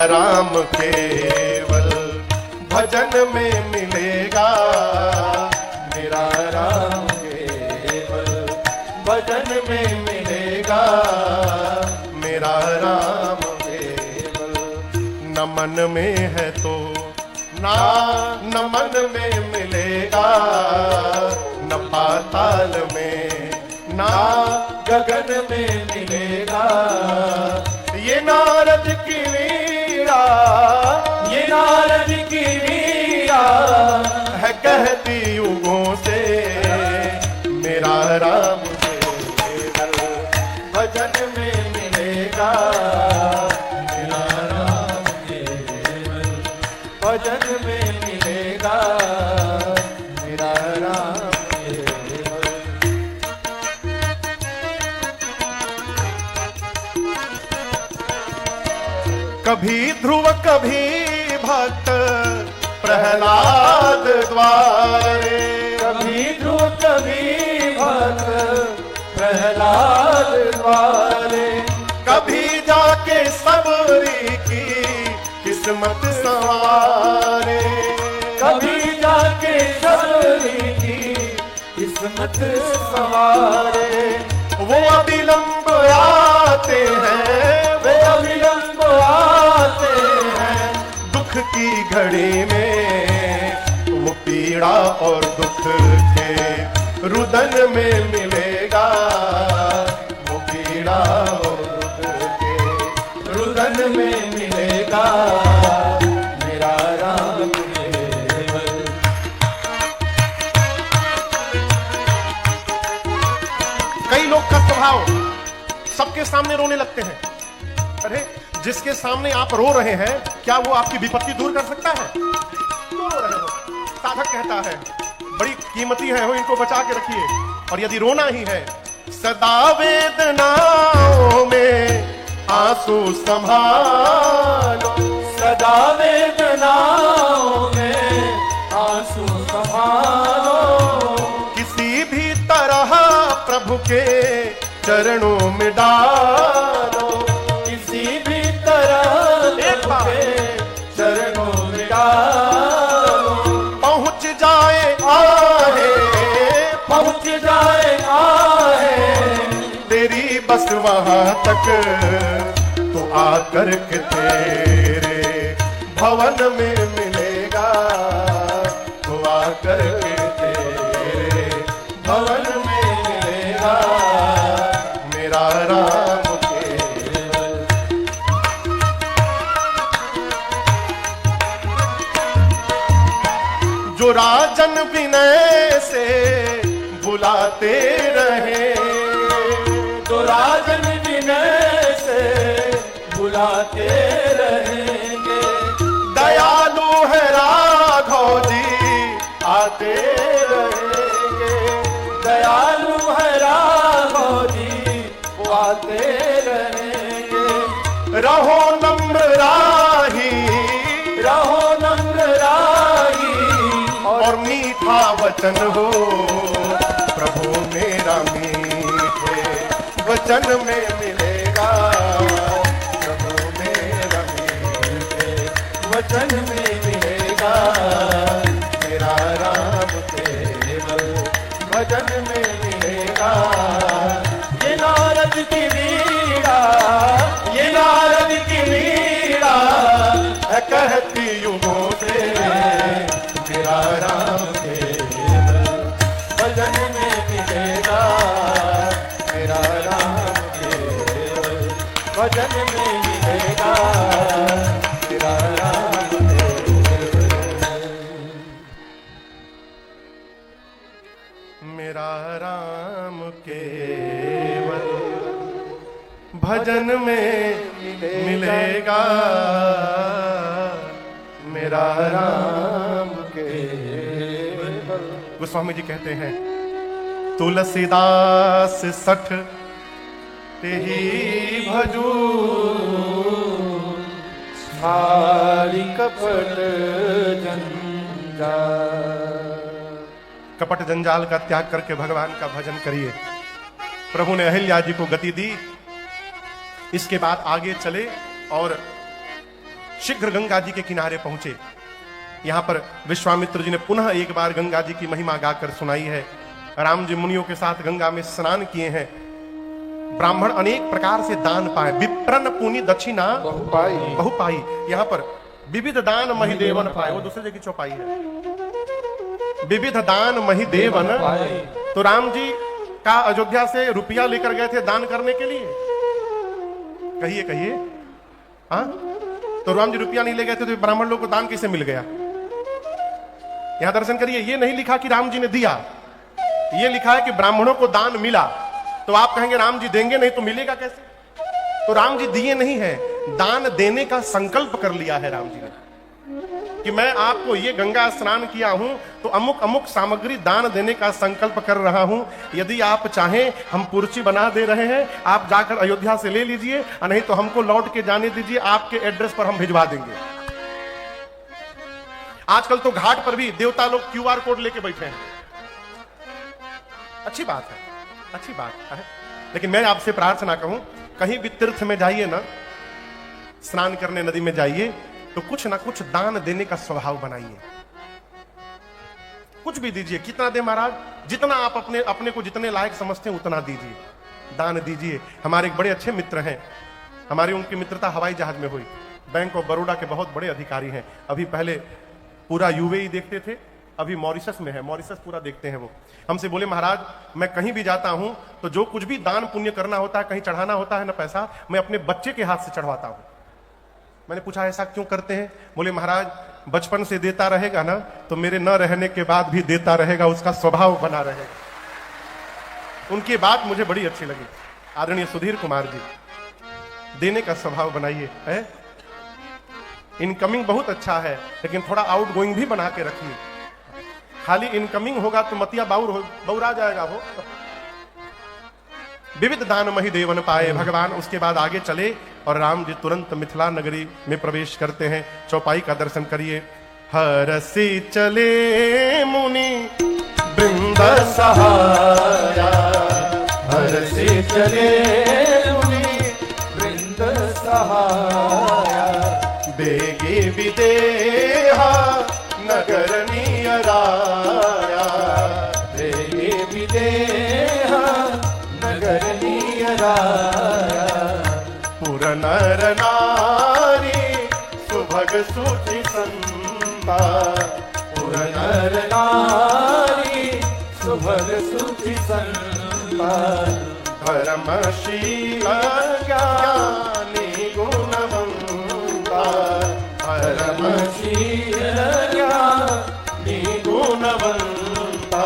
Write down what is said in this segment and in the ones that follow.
राम केवल भजन में मिलेगा, मेरा राम केवल भजन में मिलेगा, मेरा राम केवल। न मन में है तो ना न मन में मिलेगा, न पाताल में ना गगन में मिलेगा। ये नारद की वीणा, ये नारद की वीणा है कहती युगों से, मेरा राम केवल भजन में मिलेगा, मेरा राम केवल भजन में मिलेगा, मेरा राम केवल। कभी ध्रुव कभी भक्त प्रहलाद द्वारे, कभी ध्रुव कभी भक्त प्रहलाद द्वारे, कभी जाके सबरी की किस्मत संवारे, कभी जाके सबरी की किस्मत संवारे। वो अविलंब आते हैं, वे अविलंब आते हैं, दुख की घड़ी में वो पीड़ा और दुख के रुदन में मिलेगा, वो पीड़ा और दुख के रुदन में मिलेगा, मेरा राम केवल। कई लोग का स्वभाव सबके सामने रोने लगते हैं। अरे जिसके सामने आप रो रहे हैं, क्या वो आपकी विपत्ति दूर कर सकता है? क्यों रो रहे हो? साधक कहता है बड़ी कीमती है हो, इनको बचा के रखिए। और यदि रोना ही है, सदा वेदनाओं में आंसू संभालो, सदा वेदनाओं में आंसू संभालो, किसी भी तरह प्रभु के चरणों में डालो, किसी भी तरह प्रभु के चरणों में डालो। पहुंच जाए आहे, पहुंच जाए आहे, तेरी बस वहां तक, तो आकर के तेरे भवन में मिलेगा, तो आकर के तेरे भवन में मिलेगा, मेरा राम केवल। जो राजन विनय से बुलाते रहे, तो राजन विनय से बुलाते रहेंगे, दयालु है राघव जी आते रहेंगे, दयालु है राघव जी वो आते रहेंगे। रहो नम्र राही, रहो नम्र राही, और मीठा वचन हो प्रभु मेरा, मीठे वचन में मिलेगा, प्रभु मेरा मीठे वचन में मिलेगा, मेरा राम केवल भजन में मिलेगा। ये नारद की वीणा, ये नारद की वीणा है कहती युगों से, मेरा राम केवल भजन में मिलेगा, मेरा राम केवल भजन में मिलेगा, मेरा राम केवल, मेरा राम केवल भजन में मिलेगा, मेरा राम केवल। गोस्वामी जी कहते हैं तुलसीदास सठ ते ही भजू, सारी कपट जंजाल। कपट जंजाल का त्याग करके भगवान का भजन करिए। प्रभु ने अहिल्या जी को गति दी। इसके बाद आगे चले और शीघ्र गंगा जी के किनारे पहुंचे। यहां पर विश्वामित्र जी ने पुनः एक बार गंगा जी की महिमा गाकर सुनाई है। राम जी मुनियों के साथ गंगा में स्नान किए हैं। ब्राह्मण अनेक प्रकार से दान पाए। विप्रन पुनि दक्षिणा बहुपाई। यहां पर विविध दान महिदेवन पाए, वो दूसरे जगह चौपाई है। विविध दान महिदेवन। तो राम जी का अयोध्या से रुपया लेकर गए थे दान करने के लिए, कहिए कहिए, हाँ? तो राम जी रुपया नहीं ले गए थे तो ब्राह्मण लोग को दान कैसे मिल गया? यहां दर्शन करिए, ये नहीं लिखा कि राम जी ने दिया, ये लिखा है कि ब्राह्मणों को दान मिला। तो आप कहेंगे राम जी देंगे नहीं तो मिलेगा कैसे? तो राम जी दिए नहीं है, दान देने का संकल्प कर लिया है राम जी ने कि मैं आपको ये गंगा स्नान किया हूं तो अमुक अमुक सामग्री दान देने का संकल्प कर रहा हूं। यदि आप चाहें हम पुर्ची बना दे रहे हैं, आप जाकर अयोध्या से ले लीजिए, नहीं तो हमको लौट के जाने दीजिए, आपके एड्रेस पर हम भिजवा देंगे। आजकल तो घाट पर भी देवता लोग QR कोड लेके बैठे हैं। अच्छी बात है, अच्छी बात है, लेकिन मैं आपसे प्रार्थना कहूं, कहीं भी तीर्थ में जाइए ना, स्नान करने नदी में जाइए, तो कुछ ना कुछ दान देने का स्वभाव बनाइए। कुछ भी दीजिए, कितना दे महाराज, जितना आप अपने को जितने लायक समझते हैं उतना दीजिए, दान दीजिए। हमारे एक बड़े अच्छे मित्र हैं, हमारी उनकी मित्रता हवाई जहाज में हुई। बैंक ऑफ बड़ौदा के बहुत बड़े अधिकारी हैं। अभी पहले पूरा UAE देखते थे, अभी मॉरिशस में है, मॉरिशस पूरा देखते हैं वो। हमसे बोले महाराज मैं कहीं भी जाता हूं तो जो कुछ भी दान पुण्य करना होता है, कहीं चढ़ाना होता है ना पैसा, मैं अपने बच्चे के हाथ से चढ़वाता हूं। मैंने पूछा ऐसा क्यों करते हैं? बोले महाराज बचपन से देता रहेगा ना तो मेरे न रहने के बाद भी देता रहेगा, उसका स्वभाव बना रहेगा। उनकी बात मुझे बड़ी अच्छी लगी। आदरणीय सुधीर कुमार जी, देने का स्वभाव बनाइए। है इनकमिंग बहुत अच्छा है, लेकिन थोड़ा आउटगोइंग भी बना के रखिए। खाली इनकमिंग होगा तो मतिया बौरा जाएगा वो। विविध दान महिदेवन पाए भगवान। उसके बाद आगे चले और राम जी तुरंत मिथिला नगरी में प्रवेश करते हैं। चौपाई का दर्शन करिए। हरसी चले मुनि वृंद सहाया, हरसी चले मुनि वृंद सहाया, बेगे विदेहा नगर नियराया, बेगे विदेहा नगर नियराया, पुर नर नारी सुभग सुचि संता, पुर नर नारी सुभग सुचि संता, धर्मशील ज्ञानी गुणवंता, धर्मशील ज्ञानी गुणवंता।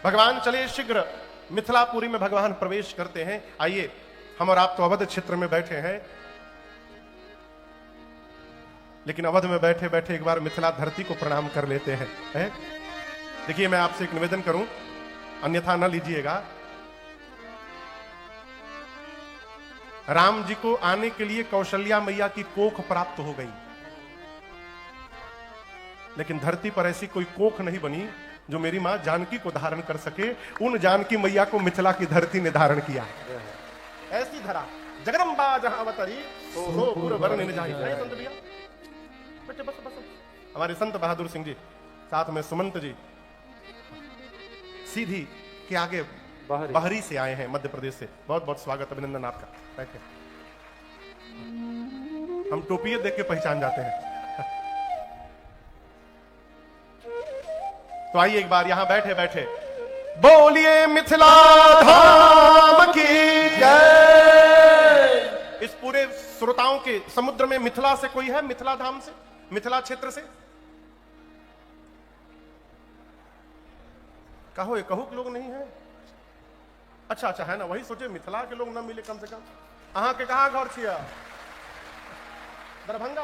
भगवान चले शीघ्र मिथिलापुरी में भगवान प्रवेश करते हैं। आइए, हम और आप तो अवध क्षेत्र में बैठे हैं, लेकिन अवध में बैठे बैठे एक बार मिथिला धरती को प्रणाम कर लेते हैं, है? देखिए, मैं आपसे एक निवेदन करूं, अन्यथा न लीजिएगा। राम जी को आने के लिए कौशल्या मैया की कोख प्राप्त हो गई, लेकिन धरती पर ऐसी कोई कोख नहीं बनी जो मेरी मां जानकी को धारण कर सके। उन जानकी मैया को मिथिला की धरती ने धारण किया। ऐसी धरा जगदम्बा जहां अवतरी हो पुर वर्ण न जाई। संत भैया बच्चे बस बस, हमारे संत बहादुर सिंह जी, साथ में सुमंत जी, सीधी के आगे बहरी से आए हैं, मध्य प्रदेश से। बहुत बहुत स्वागत, अभिनंदन आपका। बैठे, हम टोपिये देख के पहचान जाते हैं। तो आइए एक बार यहां बैठे बैठे बोलिए मिथिला धाम की जय। इस पूरे श्रोताओं के समुद्र में मिथिला से कोई है? मिथिला धाम से, मिथिला क्षेत्र से कहो, ये कहो कि लोग नहीं है? अच्छा अच्छा, है ना, वही सोचे मिथिला के लोग ना मिले कम से कम। अहाँ के कहा घर छिया? दरभंगा।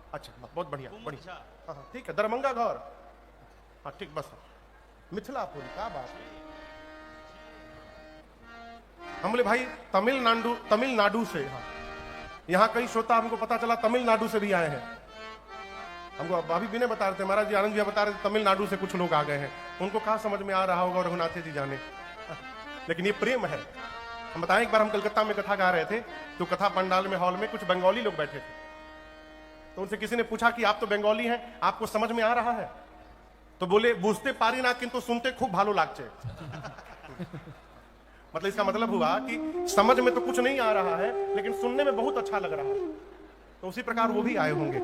अच्छा, बहुत बढ़िया बढ़िया, हाँ ठीक है, दरभंगा घर, हाँ ठीक, बस मिथिलापुरी, क्या बात है। हम बोले भाई तमिलनाडु से, हाँ यहाँ कई श्रोता हमको पता चला तमिलनाडु से भी आए हैं। हमको अभी भी नहीं बता रहे थे, महाराज जी आनंद जी बता रहे थे तमिलनाडु से कुछ लोग आ गए हैं। उनको कहाँ समझ में आ रहा होगा, रघुनाथ जी जाने। लेकिन ये प्रेम है, हम बताएं, एक बार हम कलकत्ता में कथा गा रहे थे, तो कथा पंडाल में हॉल में कुछ बंगाली लोग बैठे थे। तो उनसे किसी ने पूछा कि आप तो बंगाली हैं, आपको समझ में आ रहा है? तो बोले, बुझते पारी ना किंतु सुनते खूब भालो लागचे। मतलब इसका मतलब हुआ कि समझ में तो कुछ नहीं आ रहा है, लेकिन सुनने में बहुत अच्छा लग रहा है। तो उसी प्रकार वो भी आए होंगे।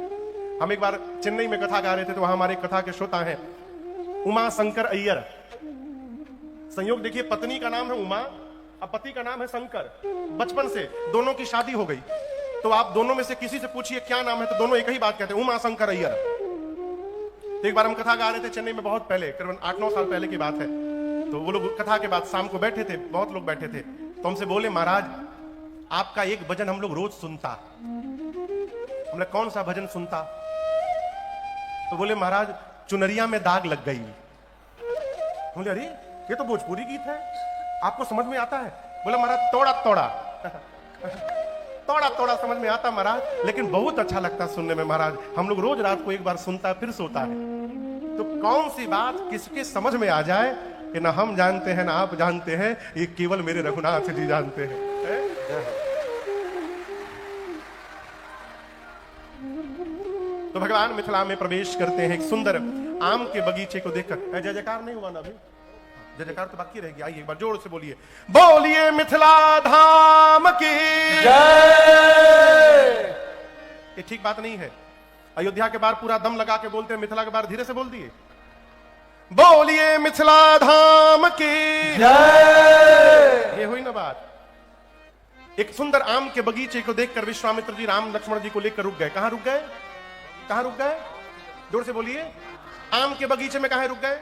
हम एक बार चेन्नई में कथा गा रहे थे, तो वहां हमारे कथा के श्रोता हैं उमा शंकर अय्यर। संयोग देखिए, पत्नी का नाम है उमा और पति का नाम है शंकर। बचपन से दोनों की शादी हो गई। तो आप दोनों में से किसी से पूछिए क्या नाम है, तो दोनों एक ही बात कहते हैं, उमा शंकर अय्यर। तो एक बार हम कथा गा रहे थे चेन्नई में, बहुत पहले, करीबन 8-9 साल पहले की बात है। तो वो लोग कथा के बाद शाम को बैठे थे, बहुत लोग बैठे थे। तो हमसे बोले, महाराज आपका एक भजन हम लोग रोज सुनता। हमने कौन सा भजन सुनता? तो बोले, महाराज चुनरिया में दाग लग गई। बोले, अरे ये तो भोजपुरी गीत है, आपको समझ में आता है? बोला, महाराज तोड़ा तोड़ा तोड़ा तोड़ा समझ में आता महाराज, लेकिन बहुत अच्छा लगता सुनने में महाराज। हम लोग रोज रात को एक बार सुनता फिर सोता है। तो कौन सी बात किसके समझ में आ जाए कि ना हम जानते हैं ना आप जानते हैं, ये केवल मेरे रघुनाथ जी जानते हैं। तो भगवान मिथिला में प्रवेश करते हैं, एक सुंदर आम के बगीचे को देखकर। जय जयकार नहीं हुआ ना अभी? जय जयकार तो बाकी रहेगी। आइए एक बार जोर से बोलिए, बोलिए मिथिला धाम की जय। ये ठीक बात नहीं है। अयोध्या के बाहर पूरा दम लगा के बोलते हैं, मिथिला के बाहर धीरे से बोल दिए, बोलिए मिथिला धाम की जय। ये हुई ना बात। एक सुंदर आम के बगीचे को देखकर विश्वामित्र जी राम लक्ष्मण जी को लेकर रुक गए। कहां रुक गए? कहां रुक गए? जोर से बोलिए, आम के बगीचे में कहां रुक गए?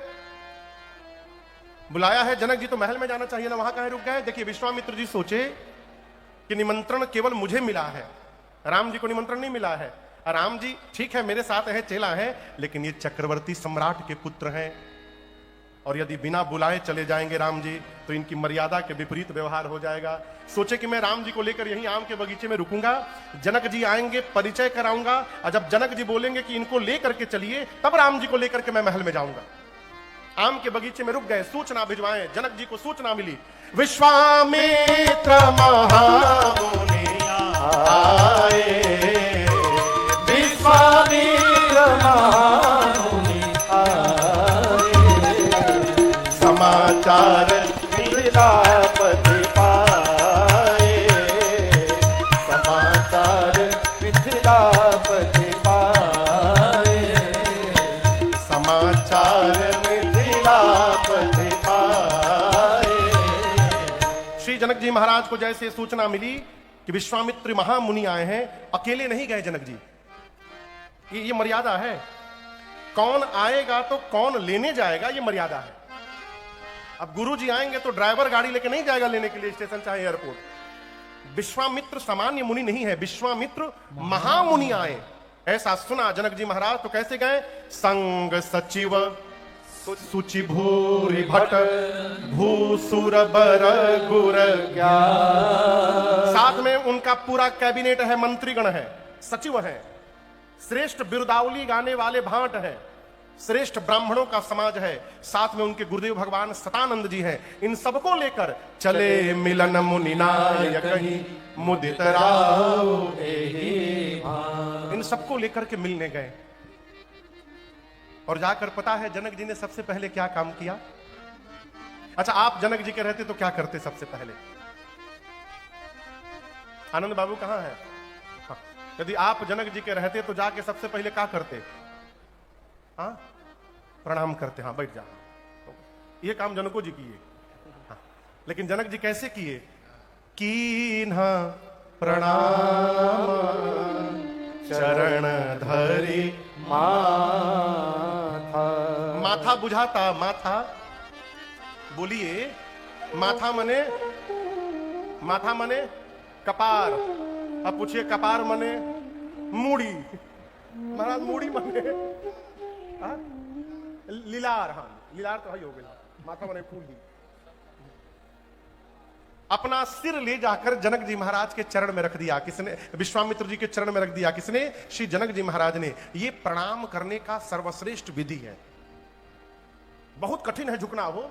बुलाया है जनक जी तो महल में जाना चाहिए ना, वहां कहां रुक गए? देखिए विश्वामित्र जी सोचे कि निमंत्रण केवल मुझे मिला है, राम जी को निमंत्रण नहीं मिला है। राम जी ठीक है मेरे साथ है, चेला है, लेकिन ये चक्रवर्ती सम्राट के पुत्र हैं, और यदि बिना बुलाए चले जाएंगे राम जी तो इनकी मर्यादा के विपरीत व्यवहार हो जाएगा। सोचे कि मैं राम जी को लेकर यहीं आम के बगीचे में रुकूंगा, जनक जी आएंगे परिचय कराऊंगा, और जब जनक जी बोलेंगे कि इनको लेकर के चलिए, तब राम जी को लेकर के मैं महल में जाऊंगा। आम के बगीचे में रुक गए, सूचना भिजवाएं। जनक जी को सूचना मिली, विश्वामित्र महामुनि आए, विश्वामित्र महामुनि आए, समाचार मिथिलापति पाए, समाचार मिथिलापति पाए, समाचार मिथिलापति पाए। श्री जनक जी महाराज को जैसे सूचना मिली कि विश्वामित्र महामुनि आए हैं, अकेले नहीं गए जनक जी। ये मर्यादा है, कौन आएगा तो कौन लेने जाएगा, ये मर्यादा है। अब गुरु जी आएंगे तो ड्राइवर गाड़ी लेके नहीं जाएगा लेने के लिए स्टेशन चाहे एयरपोर्ट। विश्वामित्र सामान्य मुनि नहीं है, विश्वामित्र महामुनि आए, ऐसा सुना जनक जी महाराज। तो कैसे गए? संग सचिव सुचि भूरि भट भूसुर बर गुर ज्ञान। साथ में उनका पूरा कैबिनेट है, मंत्रीगण है, सचिव है, श्रेष्ठ बिरुदावली गाने वाले भाट है, श्रेष्ठ ब्राह्मणों का समाज है, साथ में उनके गुरुदेव भगवान सतानंद जी हैं। इन सबको लेकर चले मिलन मुनि नायक मुदित राव, इन सबको लेकर के मिलने गए। और जाकर पता है जनक जी ने सबसे पहले क्या काम किया? अच्छा, आप जनक जी के रहते तो क्या करते सबसे पहले? आनंद बाबू कहां है? हाँ। यदि आप जनक जी के रहते तो जाके सबसे पहले क्या करते? हाँ, प्रणाम करते। हाँ, बैठ जा। ये काम जनकों जी किए। हाँ, लेकिन जनक जी कैसे किए? कीन्हा प्रणाम चरण धरी माथा। माथा बुझाता, माथा बोलिए, माथा मने, माथा मने कपार। अब पूछिए कपार मने मूड़ी। महाराज मूड़ी मने हाँ? लीलार। हाँ, लीलार तो ही हो गया, माथा मने फूल दी। अपना सिर ले जाकर जनक जी महाराज के चरण में रख दिया। किसने? विश्वामित्र जी के चरण में रख दिया। किसने? श्री जनक जी महाराज ने। ये प्रणाम करने का सर्वश्रेष्ठ विधि है। बहुत कठिन है झुकना हो,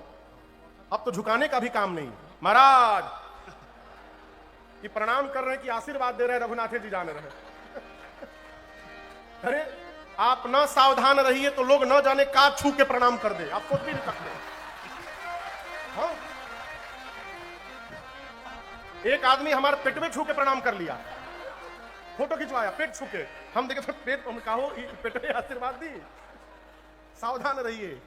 अब तो झुकाने का भी काम नहीं। महाराज कि प्रणाम कर रहे हैं कि आशीर्वाद दे रहे हैं, रघुनाथे जी जाने रहे। अरे आप ना सावधान रहिए तो लोग न जाने का छू के प्रणाम कर दे, आप सोच भी नहीं सकते। हाँ? एक आदमी हमारे पेट में छू के प्रणाम कर लिया, फोटो खिंचवाया पेट छू के, हम देखे तो पेट, हम कहो पेट में आशीर्वाद दी। सावधान रहिए।